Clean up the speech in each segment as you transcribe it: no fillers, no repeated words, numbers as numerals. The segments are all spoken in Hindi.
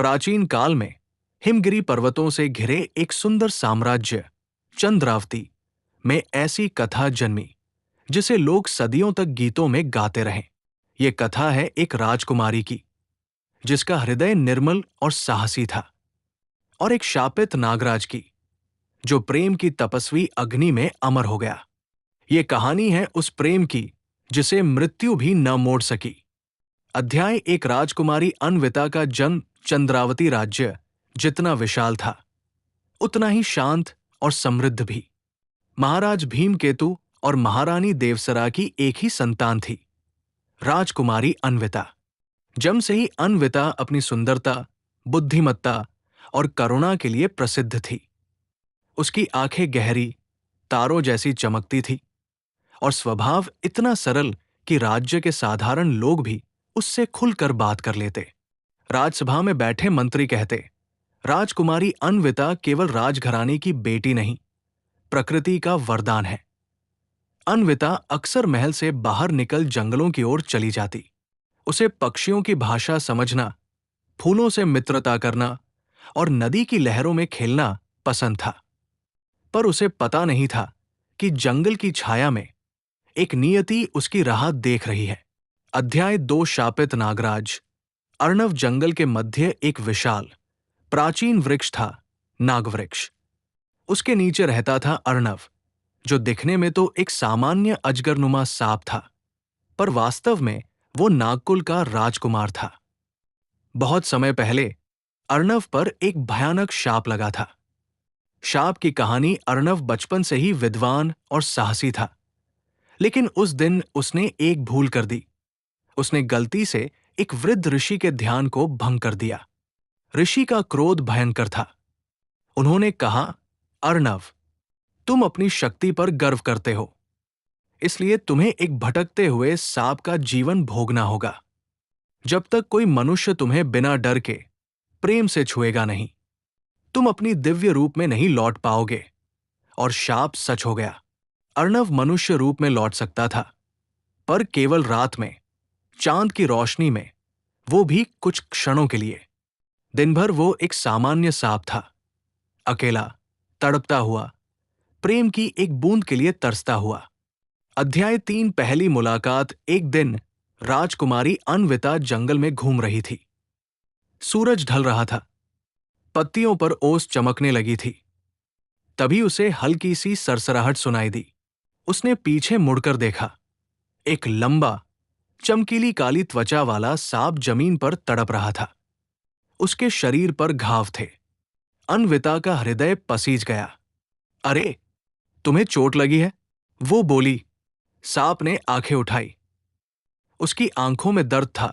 प्राचीन काल में हिमगिरी पर्वतों से घिरे एक सुंदर साम्राज्य चंद्रावती में ऐसी कथा जन्मी जिसे लोग सदियों तक गीतों में गाते रहे। ये कथा है एक राजकुमारी की जिसका हृदय निर्मल और साहसी था, और एक शापित नागराज की जो प्रेम की तपस्वी अग्नि में अमर हो गया। ये कहानी है उस प्रेम की जिसे मृत्यु भी न मोड़ सकी। अध्याय एक राजकुमारी अन्विता का जन्म। चंद्रावती राज्य जितना विशाल था उतना ही शांत और समृद्ध भी। महाराज भीमकेतु और महारानी देवसरा की एक ही संतान थी, राजकुमारी अन्विता। जन्म से ही अन्विता अपनी सुंदरता, बुद्धिमत्ता और करुणा के लिए प्रसिद्ध थी। उसकी आंखें गहरी, तारों जैसी चमकती थी और स्वभाव इतना सरल कि राज्य के साधारण लोग भी उससे खुलकर बात कर लेते। राजसभा में बैठे मंत्री कहते, राजकुमारी अन्विता केवल राजघराने की बेटी नहीं, प्रकृति का वरदान है। अन्विता अक्सर महल से बाहर निकल जंगलों की ओर चली जाती। उसे पक्षियों की भाषा समझना, फूलों से मित्रता करना और नदी की लहरों में खेलना पसंद था। पर उसे पता नहीं था कि जंगल की छाया में एक नियति उसकी राह देख रही है। अध्याय 2 शापित नागराज। अर्णव जंगल के मध्य एक विशाल प्राचीन वृक्ष था, नागवृक्ष। उसके नीचे रहता था अर्णव, जो दिखने में तो एक सामान्य अजगरनुमा सांप था, पर वास्तव में वो नागकुल का राजकुमार था। बहुत समय पहले अर्णव पर एक भयानक शाप लगा था। शाप की कहानी अर्णव बचपन से ही विद्वान और साहसी था, लेकिन उस दिन उसने एक भूल कर दी। उसने गलती से एक वृद्ध ऋषि के ध्यान को भंग कर दिया। ऋषि का क्रोध भयंकर था। उन्होंने कहा, अर्णव, तुम अपनी शक्ति पर गर्व करते हो, इसलिए तुम्हें एक भटकते हुए सांप का जीवन भोगना होगा। जब तक कोई मनुष्य तुम्हें बिना डर के प्रेम से छुएगा नहीं, तुम अपनी दिव्य रूप में नहीं लौट पाओगे। और शाप सच हो गया। अर्णव मनुष्य रूप में लौट सकता था, पर केवल रात में, चांद की रोशनी में, वो भी कुछ क्षणों के लिए। दिन भर वो एक सामान्य सांप था, अकेला, तड़पता हुआ, प्रेम की एक बूंद के लिए तरसता हुआ। अध्याय 3 पहली मुलाकात। एक दिन राजकुमारी अन्विता जंगल में घूम रही थी। सूरज ढल रहा था, पत्तियों पर ओस चमकने लगी थी। तभी उसे हल्की सी सरसराहट सुनाई दी। उसने पीछे मुड़कर देखा। एक लंबा, चमकीली काली त्वचा वाला सांप जमीन पर तड़प रहा था। उसके शरीर पर घाव थे। अन्विता का हृदय पसीज गया। अरे, तुम्हें चोट लगी है? वो बोली। सांप ने आंखें उठाई। उसकी आंखों में दर्द था,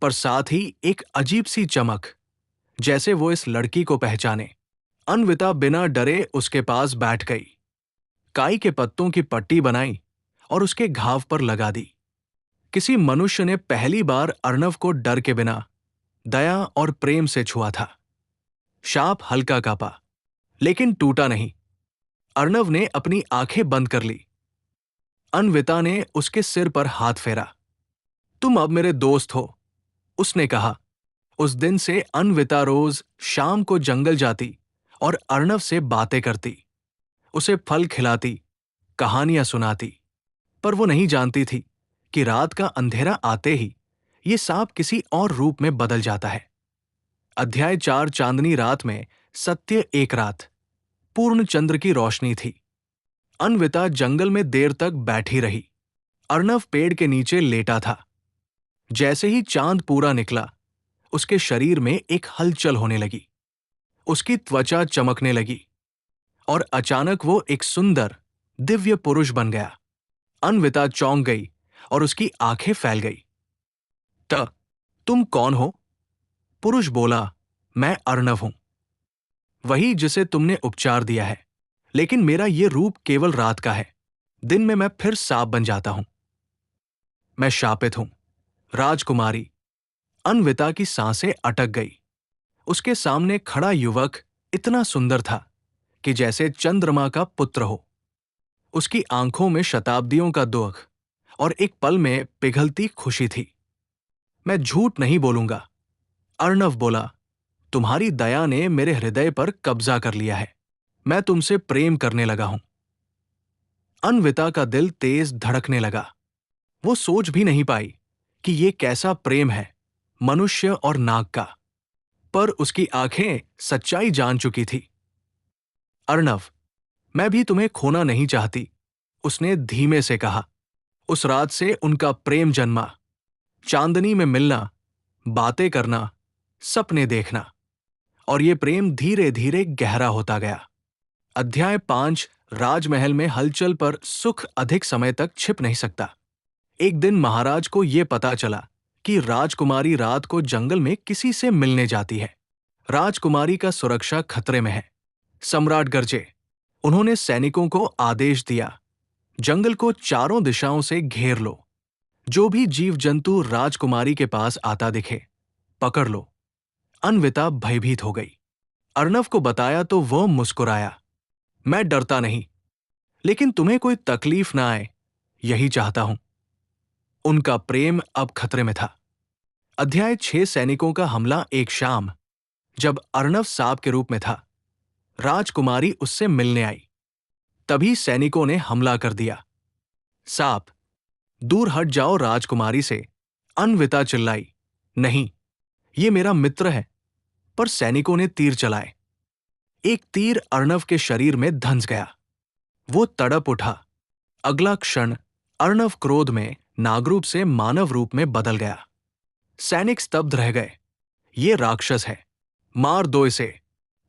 पर साथ ही एक अजीब सी चमक, जैसे वो इस लड़की को पहचाने। अन्विता बिना डरे उसके पास बैठ गई, काई के पत्तों की पट्टी बनाई और उसके घाव पर लगा दी। किसी मनुष्य ने पहली बार अर्णव को डर के बिना दया और प्रेम से छुआ था। शाप हल्का कांपा, लेकिन टूटा नहीं। अर्णव ने अपनी आंखें बंद कर ली। अन्विता ने उसके सिर पर हाथ फेरा। तुम अब मेरे दोस्त हो, उसने कहा। उस दिन से अन्विता रोज शाम को जंगल जाती और अर्णव से बातें करती, उसे फल खिलाती, कहानियां सुनाती। पर वो नहीं जानती थी कि रात का अंधेरा आते ही ये सांप किसी और रूप में बदल जाता है। अध्याय 4 चांदनी रात में। सत्य एक रात, पूर्ण चंद्र की रोशनी थी। अन्विता जंगल में देर तक बैठी रही। अर्णव पेड़ के नीचे लेटा था। जैसे ही चांद पूरा निकला, उसके शरीर में एक हलचल होने लगी। उसकी त्वचा चमकने लगी और अचानक वो एक सुंदर, दिव्य पुरुष बन गया। अन्विता चौंक गई और उसकी आंखें फैल गई। तुम कौन हो? पुरुष बोला, मैं अर्णव हूं, वही जिसे तुमने उपचार दिया है। लेकिन मेरा ये रूप केवल रात का है। दिन में मैं फिर सांप बन जाता हूं। मैं शापित हूं। राजकुमारी अन्विता की सांसें अटक गई। उसके सामने खड़ा युवक इतना सुंदर था कि जैसे चंद्रमा का पुत्र हो। उसकी आंखों में शताब्दियों का दुख और एक पल में पिघलती खुशी थी। मैं झूठ नहीं बोलूंगा, अर्णव बोला। तुम्हारी दया ने मेरे हृदय पर कब्जा कर लिया है। मैं तुमसे प्रेम करने लगा हूं। अन्विता का दिल तेज धड़कने लगा। वो सोच भी नहीं पाई कि ये कैसा प्रेम है, मनुष्य और नाग का। पर उसकी आंखें सच्चाई जान चुकी थी। अर्णव, मैं भी तुम्हें खोना नहीं चाहती, उसने धीमे से कहा। उस रात से उनका प्रेम जन्मा। चांदनी में मिलना, बातें करना, सपने देखना, और ये प्रेम धीरे धीरे गहरा होता गया। अध्याय 5। राजमहल में हलचल पर सुख अधिक समय तक छिप नहीं सकता। एक दिन महाराज को यह पता चला कि राजकुमारी रात को जंगल में किसी से मिलने जाती है। राजकुमारी का सुरक्षा खतरे में है। सम्राट गरजे। उन्होंने सैनिकों को आदेश दिया, जंगल को चारों दिशाओं से घेर लो। जो भी जीव जंतु राजकुमारी के पास आता दिखे, पकड़ लो। अन्विता भयभीत हो गई। अर्णव को बताया तो वह मुस्कुराया। मैं डरता नहीं, लेकिन तुम्हें कोई तकलीफ ना आए, यही चाहता हूं। उनका प्रेम अब खतरे में था। अध्याय 6। सैनिकों का हमला। एक शाम, जब अर्णव सांप के रूप में था, राजकुमारी उससे मिलने आई। तभी सैनिकों ने हमला कर दिया। सांप, दूर हट जाओ राजकुमारी से, अन्विता चिल्लाई। नहीं, ये मेरा मित्र है। पर सैनिकों ने तीर चलाए। एक तीर अर्णव के शरीर में धंस गया। वो तड़प उठा। अगला क्षण अर्णव क्रोध में नागरूप से मानव रूप में बदल गया। सैनिक स्तब्ध रह गए। ये राक्षस है, मार दो इसे,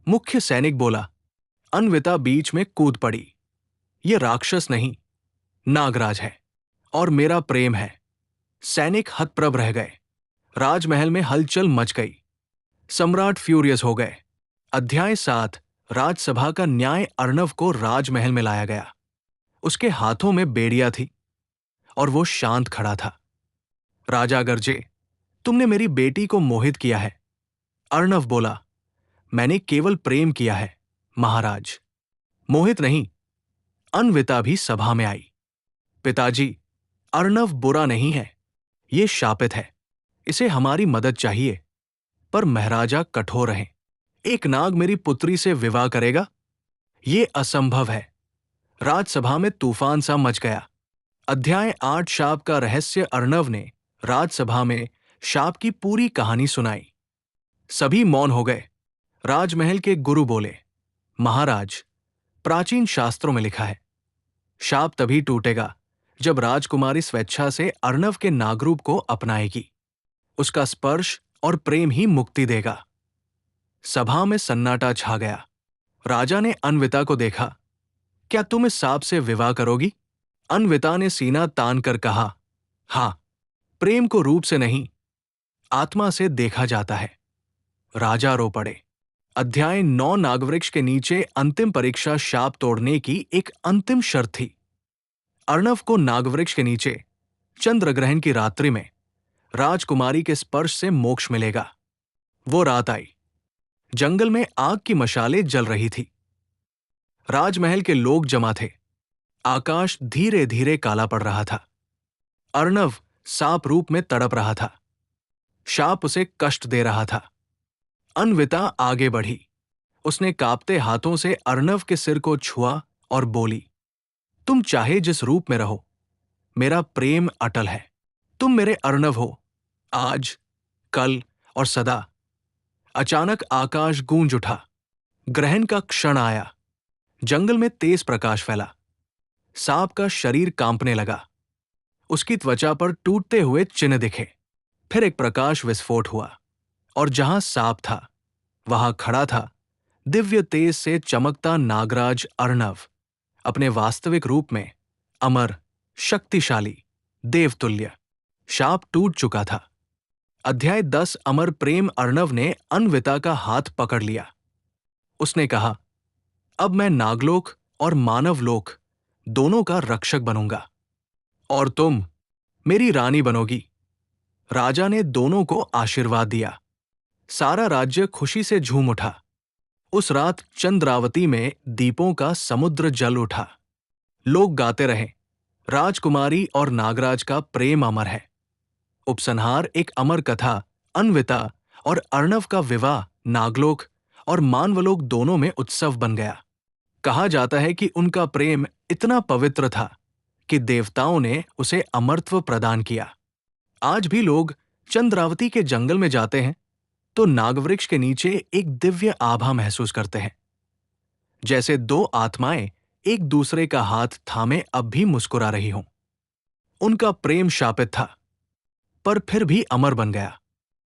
मुख्य सैनिक बोला। अन्विता बीच में कूद पड़ी। ये राक्षस नहीं, नागराज है, और मेरा प्रेम है। सैनिक हतप्रभ रह गए। राजमहल में हलचल मच गई। सम्राट फ्यूरियस हो गए। अध्याय 7। राजसभा का न्याय। अर्णव को राजमहल में लाया गया। उसके हाथों में बेड़िया थी और वो शांत खड़ा था। राजा गरजे, तुमने मेरी बेटी को मोहित किया है। अर्णव बोला, मैंने केवल प्रेम किया है महाराज, मोहित नहीं। अन्विता भी सभा में आई। पिताजी, अर्णव बुरा नहीं है, ये शापित है, इसे हमारी मदद चाहिए। पर महाराजा कठोर हैं। एक नाग मेरी पुत्री से विवाह करेगा? ये असंभव है। राजसभा में तूफान सा मच गया। अध्याय 8। शाप का रहस्य। अर्णव ने राजसभा में शाप की पूरी कहानी सुनाई। सभी मौन हो गए। राजमहल के गुरु बोले, महाराज, प्राचीन शास्त्रों में लिखा है, शाप तभी टूटेगा जब राजकुमारी स्वेच्छा से अर्णव के नागरूप को अपनाएगी। उसका स्पर्श और प्रेम ही मुक्ति देगा। सभा में सन्नाटा छा गया। राजा ने अन्विता को देखा। क्या तुम इस सांप से विवाह करोगी? अन्विता ने सीना तान कर कहा, हां, प्रेम को रूप से नहीं, आत्मा से देखा जाता है। राजा रो पड़े। अध्याय 9। नागवृक्ष के नीचे अंतिम परीक्षा। शाप तोड़ने की एक अंतिम शर्त थी। अर्णव को नागवृक्ष के नीचे चंद्रग्रहण की रात्रि में राजकुमारी के स्पर्श से मोक्ष मिलेगा। वो रात आई। जंगल में आग की मशालें जल रही थी। राजमहल के लोग जमा थे। आकाश धीरे धीरे काला पड़ रहा था। अर्णव सांप रूप में तड़प रहा था। शाप उसे कष्ट दे रहा था। अन्विता आगे बढ़ी। उसने कांपते हाथों से अर्णव के सिर को छुआ और बोली, तुम चाहे जिस रूप में रहो, मेरा प्रेम अटल है। तुम मेरे अर्णव हो, आज, कल और सदा। अचानक आकाश गूंज उठा। ग्रहण का क्षण आया। जंगल में तेज प्रकाश फैला। सांप का शरीर कांपने लगा। उसकी त्वचा पर टूटते हुए चिन्ह दिखे। फिर एक प्रकाश विस्फोट हुआ और जहां सांप था, वहां खड़ा था दिव्य तेज से चमकता नागराज अर्णव, अपने वास्तविक रूप में, अमर, शक्तिशाली, देवतुल्य। शाप टूट चुका था। अध्याय 10। अमर प्रेम। अर्णव ने अन्विता का हाथ पकड़ लिया। उसने कहा, अब मैं नागलोक और मानवलोक दोनों का रक्षक बनूंगा, और तुम मेरी रानी बनोगी। राजा ने दोनों को आशीर्वाद दिया। सारा राज्य खुशी से झूम उठा। उस रात चंद्रावती में दीपों का समुद्र जल उठा। लोग गाते रहे, राजकुमारी और नागराज का प्रेम अमर है। उपसंहार। एक अमर कथा। अन्विता और अर्णव का विवाह नागलोक और मानवलोक दोनों में उत्सव बन गया। कहा जाता है कि उनका प्रेम इतना पवित्र था कि देवताओं ने उसे अमरत्व प्रदान किया। आज भी लोग चंद्रावती के जंगल में जाते हैं तो नागवृक्ष के नीचे एक दिव्य आभा महसूस करते हैं, जैसे दो आत्माएं एक दूसरे का हाथ थामे अब भी मुस्कुरा रही हों। उनका प्रेम शापित था, पर फिर भी अमर बन गया।